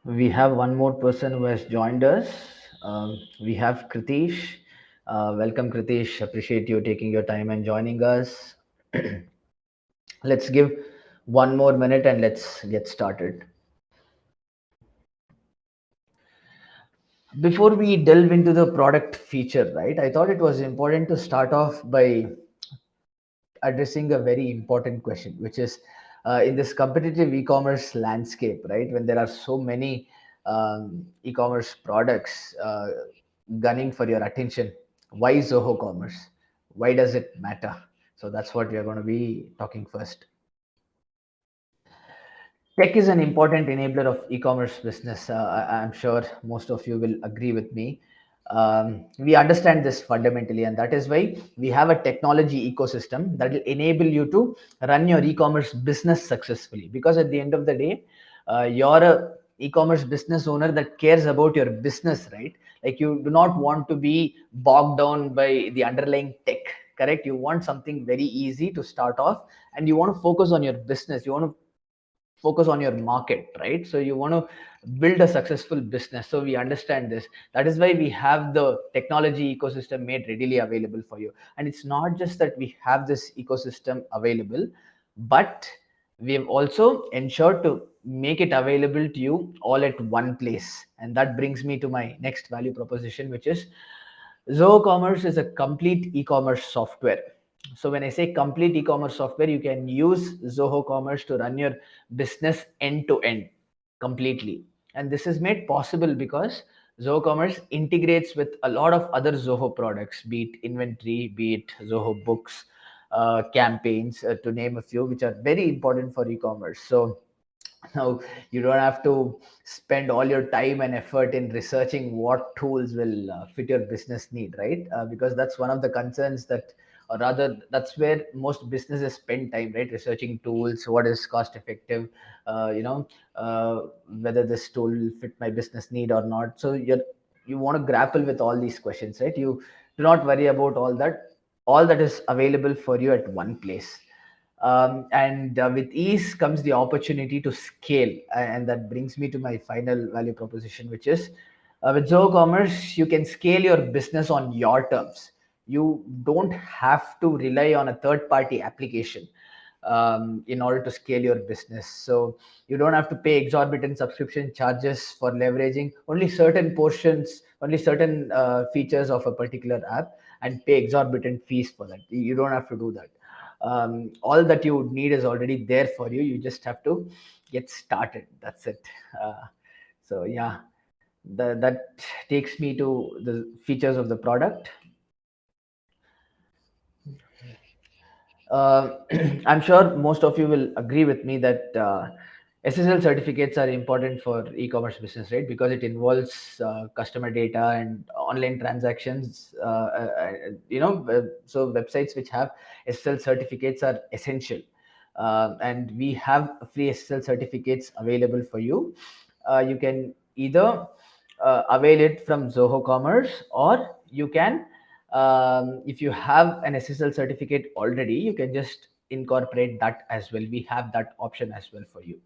We have one more person who has joined us. We have Kritish. Welcome, Kritish. Appreciate you taking your time and joining us. Let's give one more minute and let's get started. Before we delve into the product feature, right, I thought it was important to start off by addressing a very important question, which is in this competitive e-commerce landscape, right? When there are so many e-commerce products gunning for your attention, why Zoho Commerce? Why does it matter? So that's what we are going to be talking first. Tech is an important enabler of e-commerce business. I'm sure most of you will agree with me. We understand this fundamentally, and that is why we have a technology ecosystem that will enable you to run your e-commerce business successfully. Because at the end of the day, you're a e-commerce business owner that cares about your business, right? Like, you do not want to be bogged down by the underlying tech. Correct? You want something very easy to start off, and you want to focus on your business. You want to focus on your market, right? So you want to build a successful business. So we understand this. That is why we have the technology ecosystem made readily available for you. And it's not just that we have this ecosystem available, but we have also ensured to make it available to you all at one place. And that brings me to my next value proposition, which is Zoho Commerce is a complete e-commerce software. So when I say complete e-commerce software, you can use Zoho Commerce to run your business end to end completely. And this is made possible because Zoho Commerce integrates with a lot of other Zoho products, be it inventory, be it Zoho books, campaigns, to name a few, which are very important for e-commerce. So now you don't have to spend all your time and effort in researching what tools will fit your business need, right? Because that's one of the concerns that, or rather that's where most businesses spend time, right? Researching tools, what is cost effective, uh, you know whether this tool will fit my business need or not. So you want to grapple with all these questions, right? You do not worry about all that. All that is available for you at one place. And with ease comes the opportunity to scale. And that brings me to my final value proposition, which is with Zoho Commerce, you can scale your business on your terms. You don't have to rely on a third party application in order to scale your business. So you don't have to pay exorbitant subscription charges for leveraging only certain portions, only certain features of a particular app, and pay exorbitant fees for that. You don't have to do that. All that you would need is already there for you. You just have to get started. That's it. So yeah, that takes me to the features of the product. uh, I'm sure most of you will agree with me that SSL certificates are important for e-commerce business, right? Because it involves customer data and online transactions. So websites which have SSL certificates are essential, and we have free SSL certificates available for you. You can either avail it from Zoho Commerce, or you can, if you have an SSL certificate already, you can just incorporate that as well. We have that option as well for you.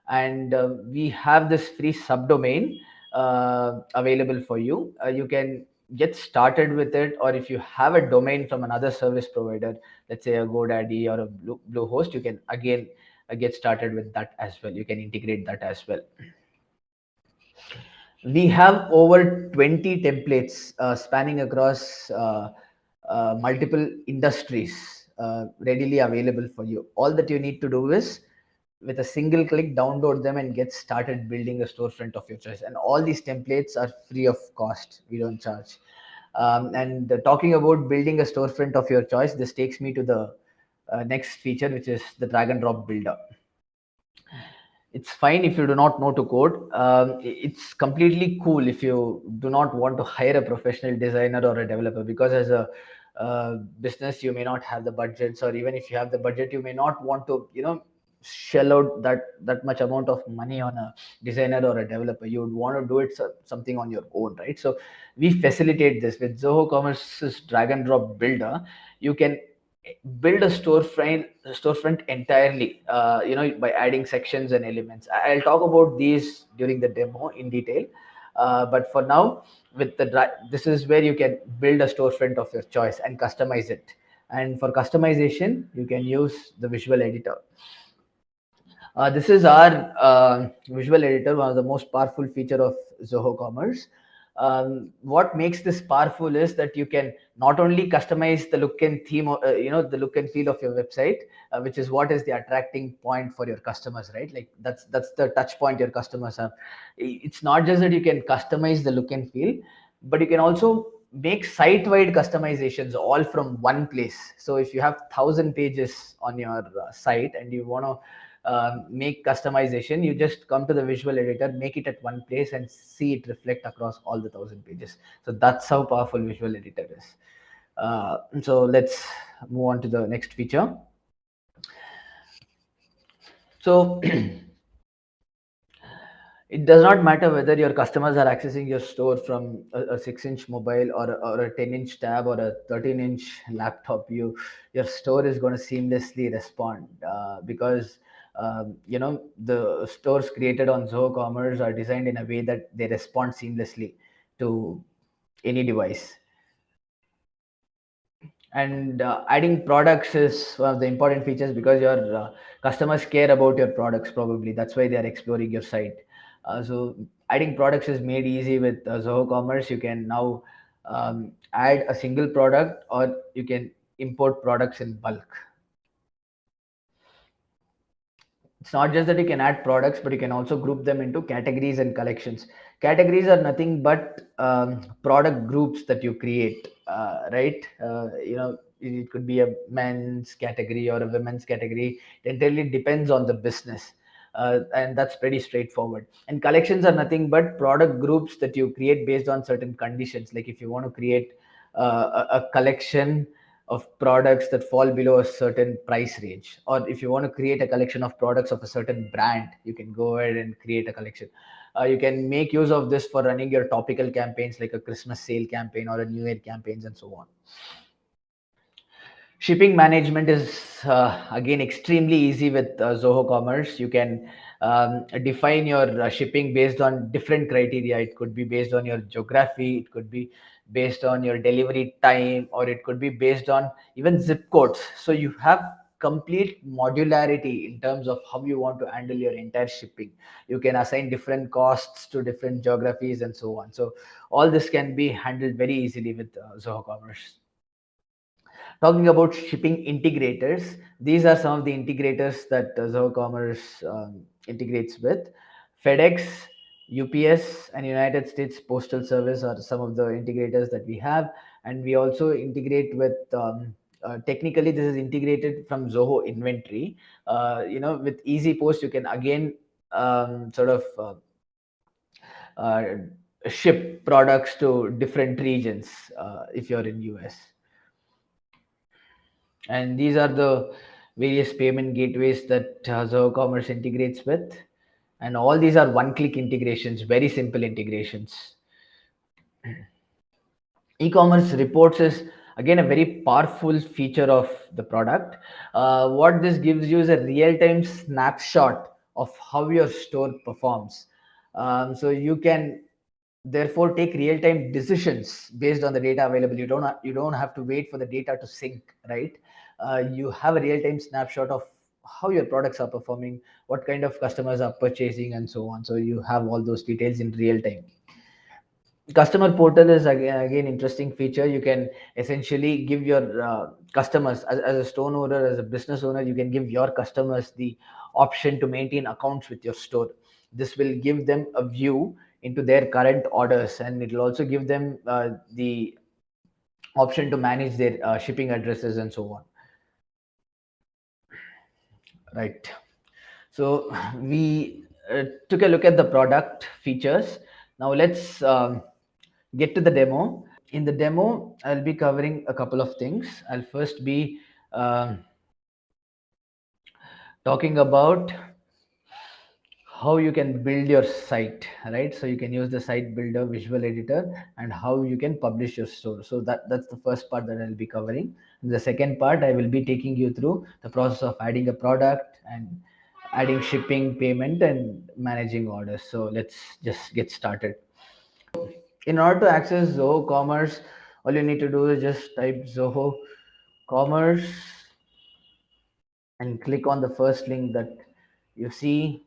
And we have this free subdomain available for you. You can get started with it, or if you have a domain from another service provider, let's say a GoDaddy or a Bluehost, you can again get started with that as well. You can integrate that as well. We have over 20 templates spanning across multiple industries readily available for you. All that you need to do is, with a single click, download them and get started building a storefront of your choice. And all these templates are free of cost. We don't charge. And talking about building a storefront of your choice, this takes me to the next feature, which is the drag and drop builder. It's fine if you do not know to code. It's completely cool if you do not want to hire a professional designer or a developer, because as a business you may not have the budgets, or even if you have the budget, you may not want to shell out that much amount of money on a designer or a developer. You would want to do it something on your own, right? So we facilitate this with Zoho Commerce's drag and drop builder. You can build a storefront entirely, by adding sections and elements. I'll talk about these during the demo in detail, but for now, this is where you can build a storefront of your choice and customize it. And for customization, you can use the visual editor. This is our visual editor, one of the most powerful feature of Zoho Commerce. What makes this powerful is that you can not only customize the look and theme, the look and feel of your website, which is what is the attracting point for your customers, right? Like that's the touch point your customers have. It's not just that you can customize the look and feel, but you can also make site-wide customizations all from one place. So if you have 1,000 pages on your site and you want to make customization, you just come to the visual editor, make it at one place, and see it reflect across all the 1,000 pages. So that's how powerful visual editor is. So let's move on to the next feature. So it does not matter whether your customers are accessing your store from a 6-inch mobile or a 10-inch tab or a 13-inch laptop. Your store is going to seamlessly respond, because the stores created on Zoho Commerce are designed in a way that they respond seamlessly to any device. And adding products is one of the important features, because your customers care about your products. Probably that's why they are exploring your site. So adding products is made easy with Zoho Commerce. You can now add a single product, or you can import products in bulk. It's not just that you can add products, but you can also group them into categories and collections. Categories are nothing but product groups that you create, right? It could be a men's category or a women's category. It entirely depends on the business. And that's pretty straightforward. And collections are nothing but product groups that you create based on certain conditions. Like if you want to create a collection of products that fall below a certain price range, or if you want to create a collection of products of a certain brand, you can go ahead and create a collection. You can make use of this for running your topical campaigns, like a Christmas sale campaign or a New Year campaigns, and so on. Shipping management is again extremely easy with Zoho Commerce. You can define your shipping based on different criteria. It could be based on your geography, it could be based on your delivery time, or it could be based on even zip codes. So you have complete modularity in terms of how you want to handle your entire shipping. You can assign different costs to different geographies and so on. So all this can be handled very easily with Zoho Commerce. Talking about shipping integrators, these are some of the integrators that Zoho Commerce integrates with. FedEx, UPS, and United States Postal Service are some of the integrators that we have. And we also integrate with, technically, this is integrated from Zoho Inventory. With Easy Post, you can again sort of uh, ship products to different regions if you're in US. And these are the various payment gateways that Zoho Commerce integrates with. And all these are one-click integrations, very simple integrations. E-commerce reports is again a very powerful feature of the product. What this gives you is a real-time snapshot of how your store performs. So you can therefore take real-time decisions based on the data available. You don't have to wait for the data to sync, right? You have a real-time snapshot of how your products are performing, what kind of customers are purchasing, and so on. So you have all those details in real time. Customer portal is again interesting feature. You can essentially give your customers, as a store owner, as a business owner, you can give your customers the option to maintain accounts with your store. This will give them a view into their current orders, and it will also give them the option to manage their shipping addresses and so on, right? So we took a look at the product features. Now let's get to the demo. In the demo, I'll be covering a couple of things. I'll first be talking about how you can build your site, right? So you can use the site builder visual editor, and how you can publish your store. So that's the first part that I'll be covering. In the second part, I will be taking you through the process of adding a product and adding shipping, payment, and managing orders. So let's just get started. In order to access Zoho Commerce, all you need to do is just type Zoho Commerce and click on the first link that you see,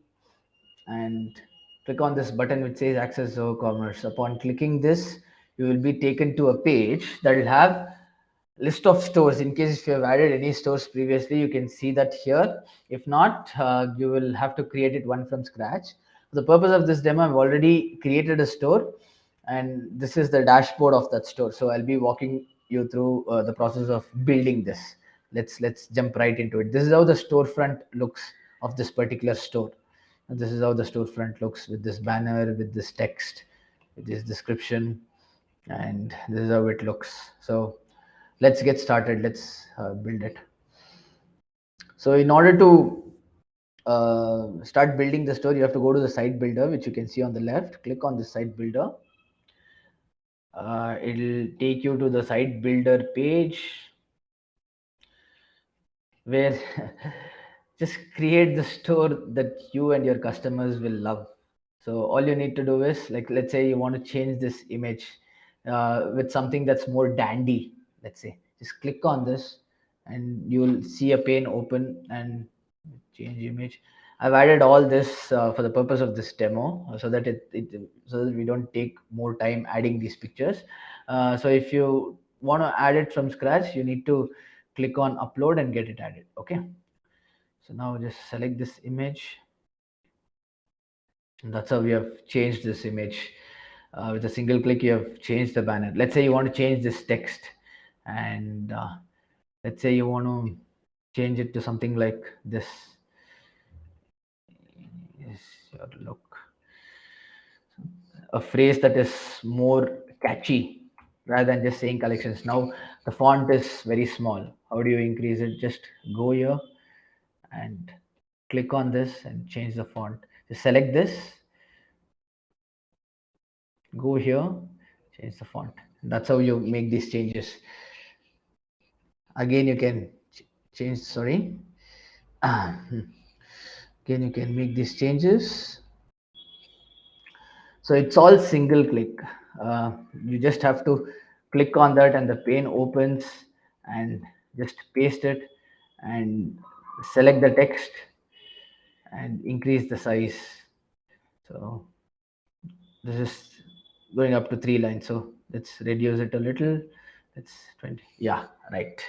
and click on this button which says access Zoho Commerce. Upon clicking this, you will be taken to a page that will have list of stores. In case if you have added any stores previously, you can see that here. If not, you will have to create it one from scratch. For the purpose of this demo, I've already created a store, and this is the dashboard of that store. So I'll be walking you through the process of building this. Let's jump right into it. This is how the storefront looks of this particular store. And this is how the storefront looks, with this banner, with this text, with this description, and this is how it looks. So let's get started. Let's build it. So in order to start building the store, you have to go to the site builder, which you can see on the left. Click on the site builder. It'll take you to the site builder page, where just create the store that you and your customers will love. So all you need to do is, like, let's say you want to change this image with something that's more dandy. Let's say just click on this, and you'll see a pane open, and change image. I've added all this for the purpose of this demo, so that so that we don't take more time adding these pictures. So if you want to add it from scratch, you need to click on upload and get it added. Okay. So now just select this image, and that's how we have changed this image. With a single click, you have changed the banner. Let's say you want to change this text, and let's say you want to change it to something like this. Yes, your look. A phrase that is more catchy rather than just saying collections. Now the font is very small. How do you increase it? Just go here and click on this and change the font. Just select this, go here, change the font. That's how you make these changes. Again, you can change, sorry. Again, you can make these changes. So it's all single click. You just have to click on that, and the pane opens, and just paste it and select the text and increase the size. So this is going up to 3 lines. So let's reduce it a little. It's 20. Yeah, right.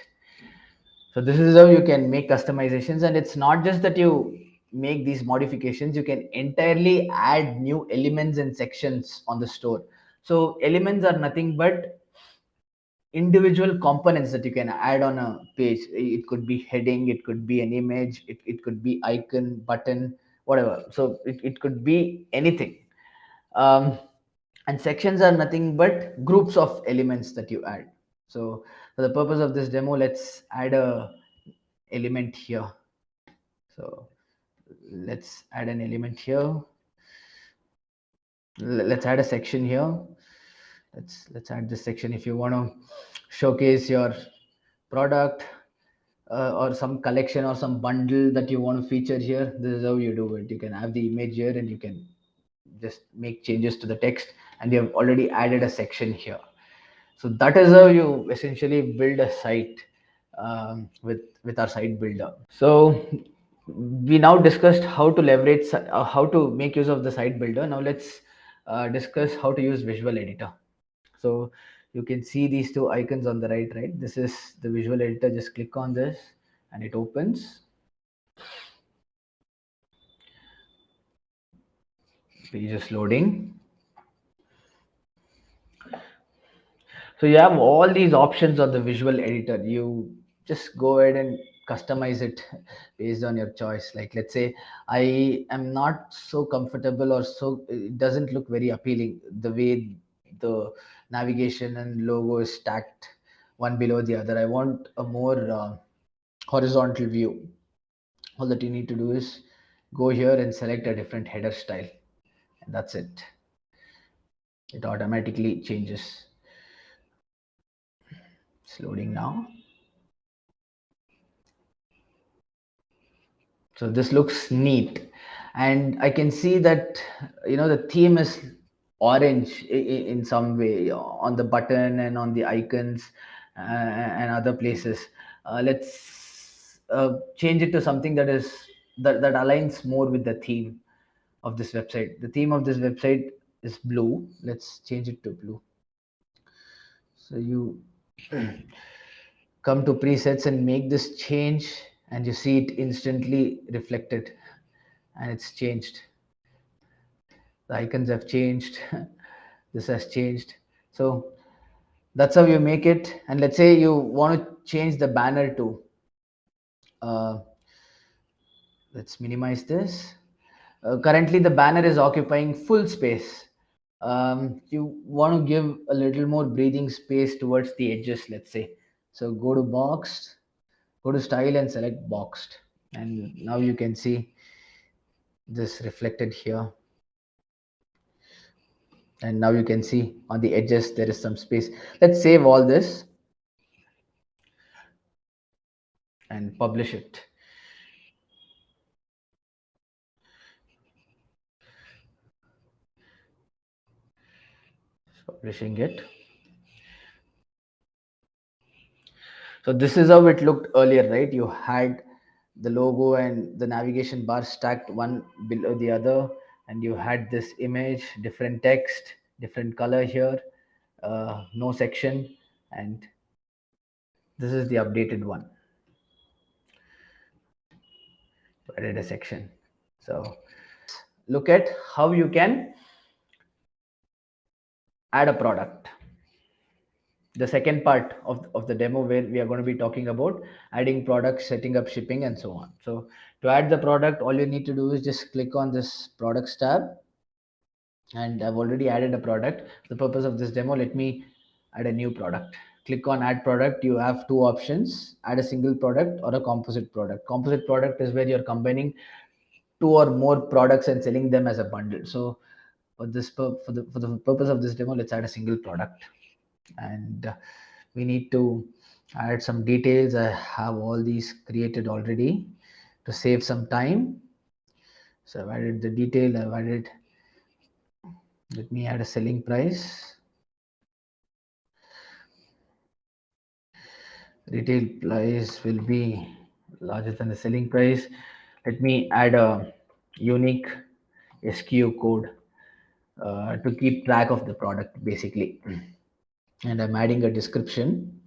So this is how you can make customizations, and it's not just that you make these modifications, you can entirely add new elements and sections on the store. So elements are nothing but individual components that you can add on a page. It could be heading, it could be an image, it could be icon, button, whatever. So it could be anything. um, and sections are nothing but groups of elements that you add. So for the purpose of this demo, let's add a element here. So let's add an element here. Let's add a section here. Let's add this section. If you want to showcase your product, or some collection or some bundle that you want to feature here, this is how you do it. You can have the image here, and you can just make changes to the text, and you have already added a section here. So that is how you essentially build a site with our site builder. So we now discussed how to leverage, how to make use of the site builder. Now let's discuss how to use visual editor. So you can see these two icons on the right. This is the visual editor. Just click on this, and it opens. Page is loading. So you have all these options on the visual editor. You just go ahead and customize it based on your choice. Like, let's say I am not so comfortable, or so it doesn't look very appealing the way the navigation and logo is stacked one below the other. I want a more horizontal view. All that you need to do is go here and select a different header style, and that's it. It automatically changes. It's loading now. So this looks neat, and I can see that the theme is orange in some way on the button and on the icons and other places. Let's change it to something that aligns more with the theme of this website. The theme of this website is blue. Let's change it to blue. So you come to presets and make this change, and you see it instantly reflected, and it's changed. The icons have changed. This has changed. So that's how you make it. And let's say you want to change the banner to uh, let's minimize this. Currently the banner is occupying full space. You want to give a little more breathing space towards the edges, let's say. So go to boxed, go to style and select boxed, and now you can see this reflected here. And now you can see on the edges there is some space. Let's save all this and publish it. Publishing it. So this is how it looked earlier, right? You had the logo and the navigation bar stacked one below the other, and you had this image, different text, different color here, no section, and this is the updated one. Added a section. So look at how you can add a product. The second part of the demo, where we are going to be talking about adding products, setting up shipping, and so on. So to add the product, all you need to do is just click on this products tab, and I've already added a product. For the purpose of this demo, let me add a new product. Click on add product. You have two options: add a single product or a composite product. Composite product is where you're combining two or more products and selling them as a bundle. So for the purpose of this demo, let's add a single product. And we need to add some details. I have all these created already to save some time. So I've added the detail. I've added, let me add a selling price. Retail price will be larger than the selling price. Let me add a unique SKU code to keep track of the product basically. And I'm adding a description.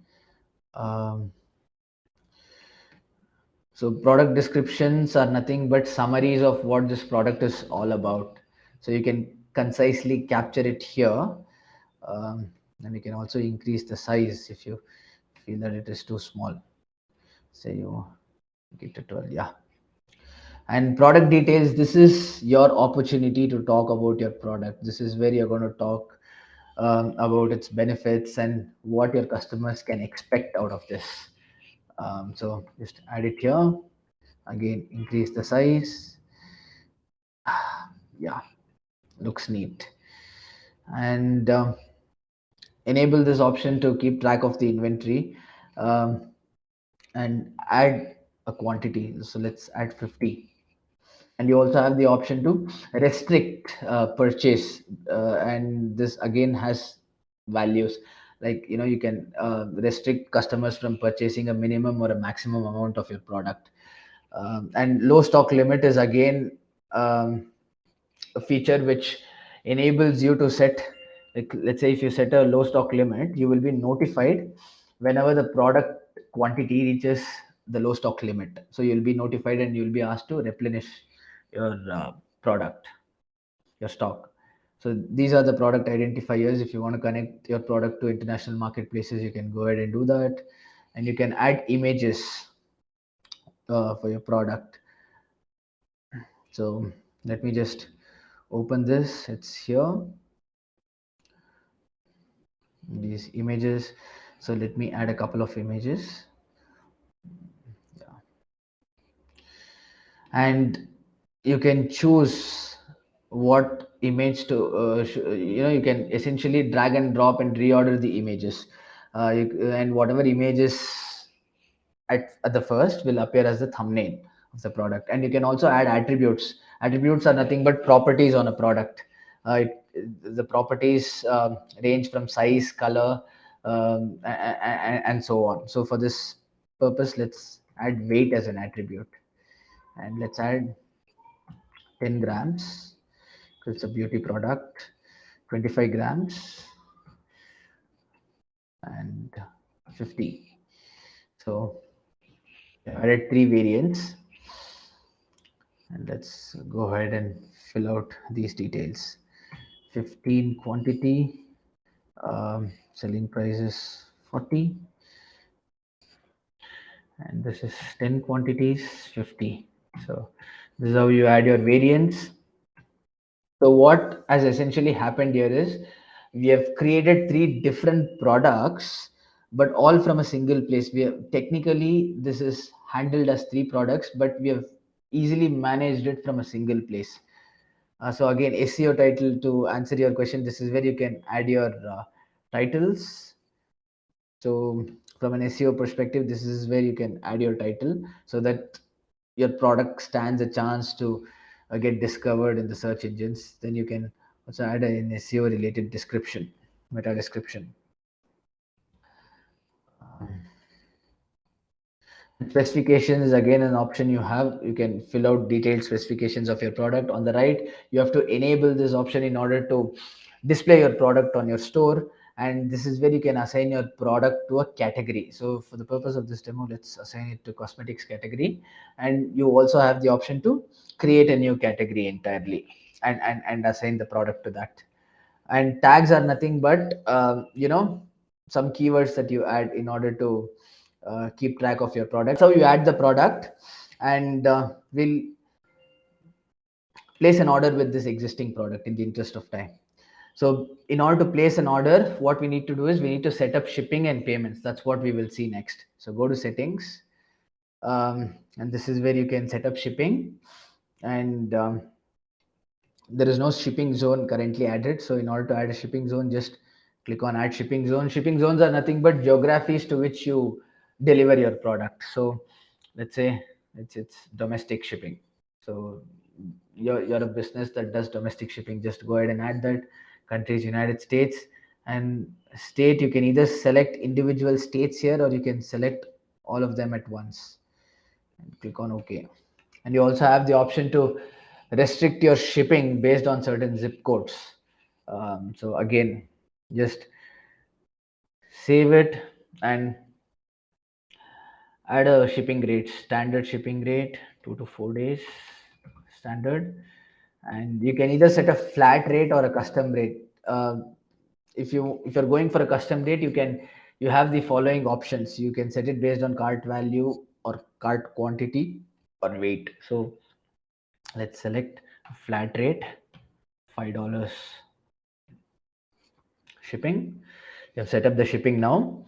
Um, So product descriptions are nothing but summaries of what this product is all about. So you can concisely capture it here. And you can also increase the size if you feel that it is too small. Say you get to 12, yeah. And product details, this is your opportunity to talk about your product. This is where you're going to talk about its benefits and what your customers can expect out of this. So just add it here. Again, increase the size. Yeah, looks neat. And enable this option to keep track of the inventory, um, and add a quantity. So let's add 50. And you also have the option to restrict purchase, and this again has values. Like you can restrict customers from purchasing a minimum or a maximum amount of your product. And low stock limit is again a feature which enables you to set, like, let's say if you set a low stock limit, you will be notified whenever the product quantity reaches the low stock limit. So you'll be notified and you'll be asked to replenish your product, your stock. So these are the product identifiers. If you want to connect your product to international marketplaces, you can go ahead and do that. And you can add images for your product. So let me just open this. It's here, these images. So let me add a couple of images. Yeah. And you can choose what image to you can essentially drag and drop and reorder the images, and whatever images at the first will appear as the thumbnail of the product. And you can also add attributes. Attributes are nothing but properties on a product. The properties range from size, color, and so on. So for this purpose, let's add weight as an attribute, and let's add 10 grams because it's a beauty product, 25 grams, and 50. So I added three variants, and let's go ahead and fill out these details. 15 quantity, selling price is 40, and this is 10 quantities, 50. So this is how you add your variants. So what has essentially happened here is we have created three different products, but all from a single place. We have technically this is handled as three products, but we have easily managed it from a single place. So again, SEO title, to answer your question, this is where you can add your titles. So from an SEO perspective, this is where you can add your title so that your product stands a chance to get discovered in the search engines. Then you can also add an SEO related description, meta description. Specifications is again an option you have. You can fill out detailed specifications of your product. On the right, you have to enable this option in order to display your product on your store. And this is where you can assign your product to a category. So for the purpose of this demo, let's assign it to cosmetics category. And you also have the option to create a new category entirely, and assign the product to that. And tags are nothing but some keywords that you add in order to keep track of your product. So you add the product, and we'll place an order with this existing product in the interest of time. So in order to place an order, what we need to do is we need to set up shipping and payments. That's what we will see next. So go to settings, and this is where you can set up shipping. And there is no shipping zone currently added. So in order to add a shipping zone, just click on add shipping zone. Shipping zones are nothing but geographies to which you deliver your product. So let's say it's domestic shipping. So you're a business that does domestic shipping, just go ahead and add that. Countries, United States. And state, you can either select individual states here, or you can select all of them at once and click on OK. And you also have the option to restrict your shipping based on certain zip codes. So again, just save it and add a shipping rate, standard shipping rate, 2 to 4 days standard. And you can either set a flat rate or a custom rate. If you're going for a custom rate, you have the following options. You can set it based on cart value or cart quantity or weight. So let's select a flat rate, $5 shipping. You have set up the shipping now.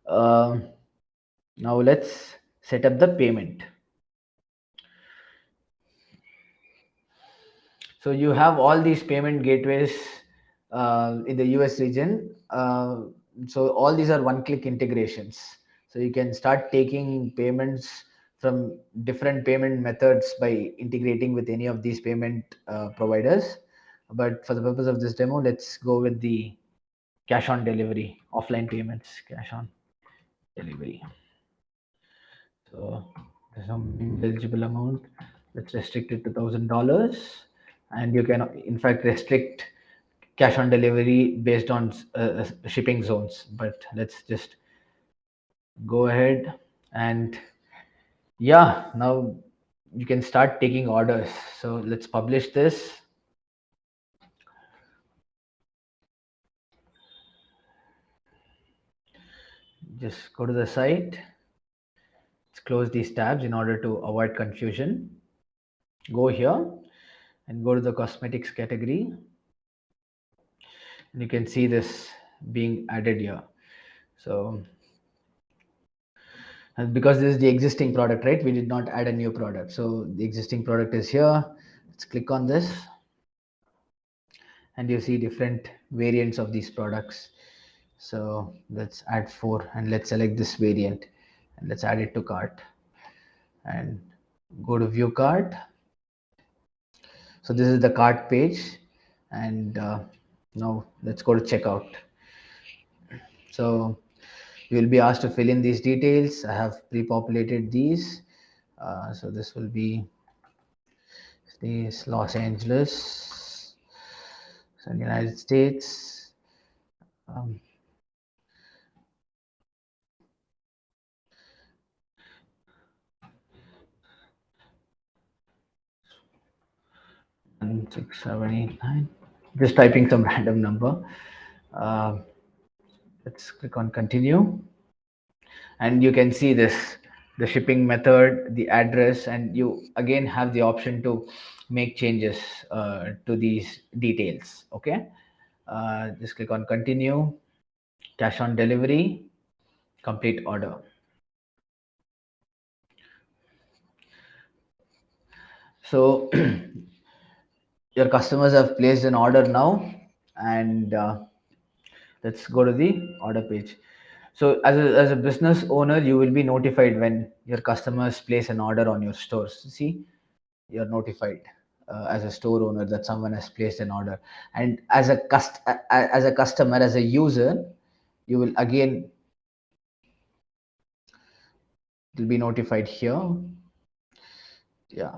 Now let's set up the payment. So you have all these payment gateways in the US region. So all these are one-click integrations. So you can start taking payments from different payment methods by integrating with any of these payment providers. But for the purpose of this demo, let's go with the cash on delivery, offline payments, cash on delivery. So there's some eligible amount. Let's restrict it to $1,000, and you can in fact restrict cash on delivery based on shipping zones. But let's just go ahead, and yeah, now you can start taking orders. So let's publish this. Just go to the site. Let's close these tabs in order to avoid confusion. Go here and go to the cosmetics category, and you can see this being added here. So and because this is the existing product, right, we did not add a new product. So the existing product is here. Let's click on this, and you see different variants of these products. So let's add 4, and let's select this variant, and let's add it to cart, and go to view cart. So this is the cart page, and now let's go to checkout. So you will be asked to fill in these details. I have pre-populated these. So this will be this Los Angeles, so United States. Um, and 6, 7, 8, 9. Just typing some random number. Uh, let's click on continue, and you can see this, the shipping method, the address, and you again have the option to make changes to these details. Okay, just click on continue, cash on delivery, complete order. So your customers have placed an order now, and let's go to the order page. So as a business owner, you will be notified when your customers place an order on your stores. See, you're notified as a store owner that someone has placed an order, and as a customer, as a user, you will again will be notified here. Yeah,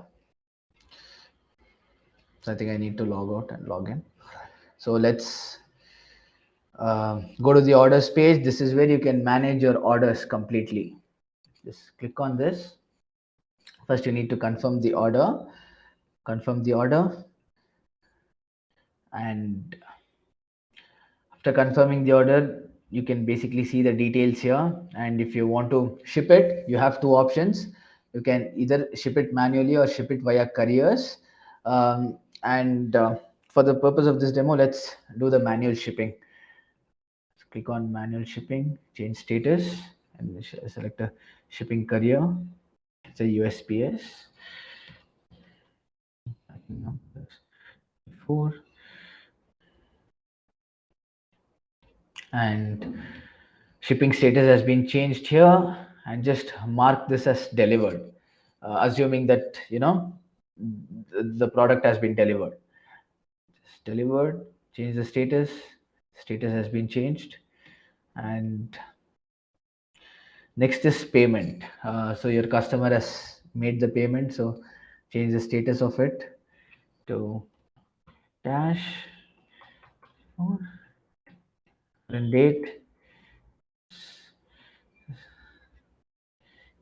so I think I need to log out and log in. So let's go to the orders page. This is where you can manage your orders completely. Just click on this. First, you need to confirm the order. Confirm the order, and after confirming the order, you can basically see the details here. And if you want to ship it, you have two options. You can either ship it manually or ship it via couriers. And for the purpose of this demo, let's do the manual shipping. Click on manual shipping, change status, and select a shipping courier. It's a USPS. 4, and shipping status has been changed here, and just mark this as delivered, assuming that the product has been delivered. Just delivered, change the status has been changed. And next is payment. So your customer has made the payment, so change the status of it to cash, or date.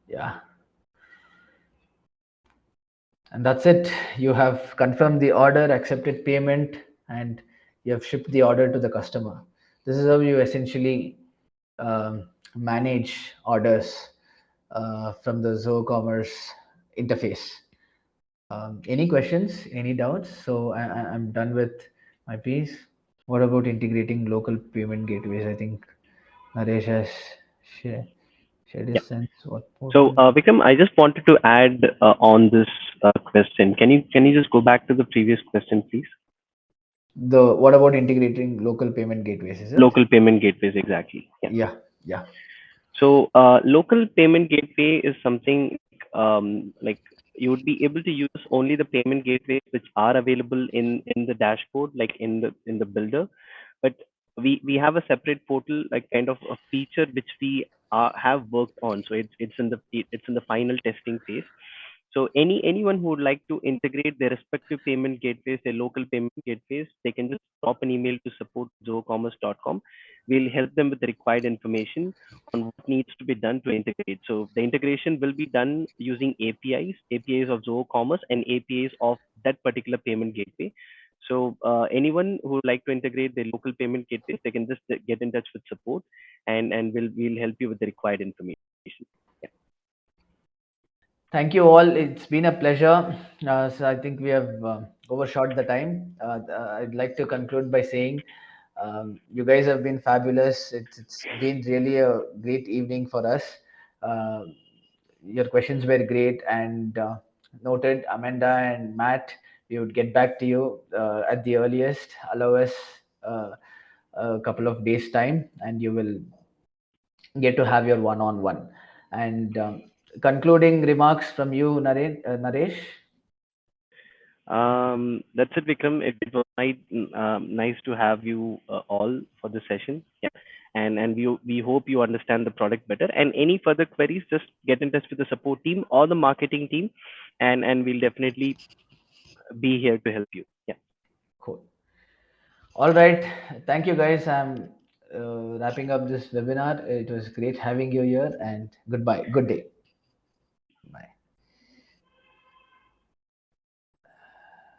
Yeah, and that's it. You have confirmed the order, accepted payment, and you have shipped the order to the customer. This is how you essentially manage orders from the Zoho Commerce interface. Any questions, any doubts? So I'm done with my piece. What about integrating local payment gateways? I think Naresh has shared, shared Yeah. his sense. What So, portal? Vikram, I just wanted to add on this question. Can you just go back to the previous question, please? The what about integrating local payment gateways? Is it? Local payment gateways, exactly. Yeah. Yeah, yeah. So, local payment gateway is something like you would be able to use only the payment gateways which are available in the dashboard, like in the builder. But we have a separate portal, like kind of a feature which we have worked on. So it's in the final testing phase. So anyone who would like to integrate their respective payment gateways, their local payment gateways, they can just drop an email to support@zohocommerce.com. We'll help them with the required information on what needs to be done to integrate. So the integration will be done using APIs of Zoho Commerce and APIs of that particular payment gateway. So anyone who would like to integrate their local payment gateways, they can just get in touch with support, and we'll help you with the required information. Yeah. Thank you all. It's been a pleasure. So I think we have overshot the time. I'd like to conclude by saying you guys have been fabulous. It's been really a great evening for us. Uh, your questions were great, and noted Amanda and Matt. we would get back to you at the earliest. Allow us uh, a couple of days time, and you will get to have your one-on-one. And concluding remarks from you, Naresh. That's it, Vikram. It was nice to have you all for the session. Yeah, and we hope you understand the product better. And any further queries, just get in touch with the support team or the marketing team, and we'll definitely be here to help you. Yeah. Cool. All right. Thank you, guys. I'm wrapping up this webinar. It was great having you here, and goodbye. Good day.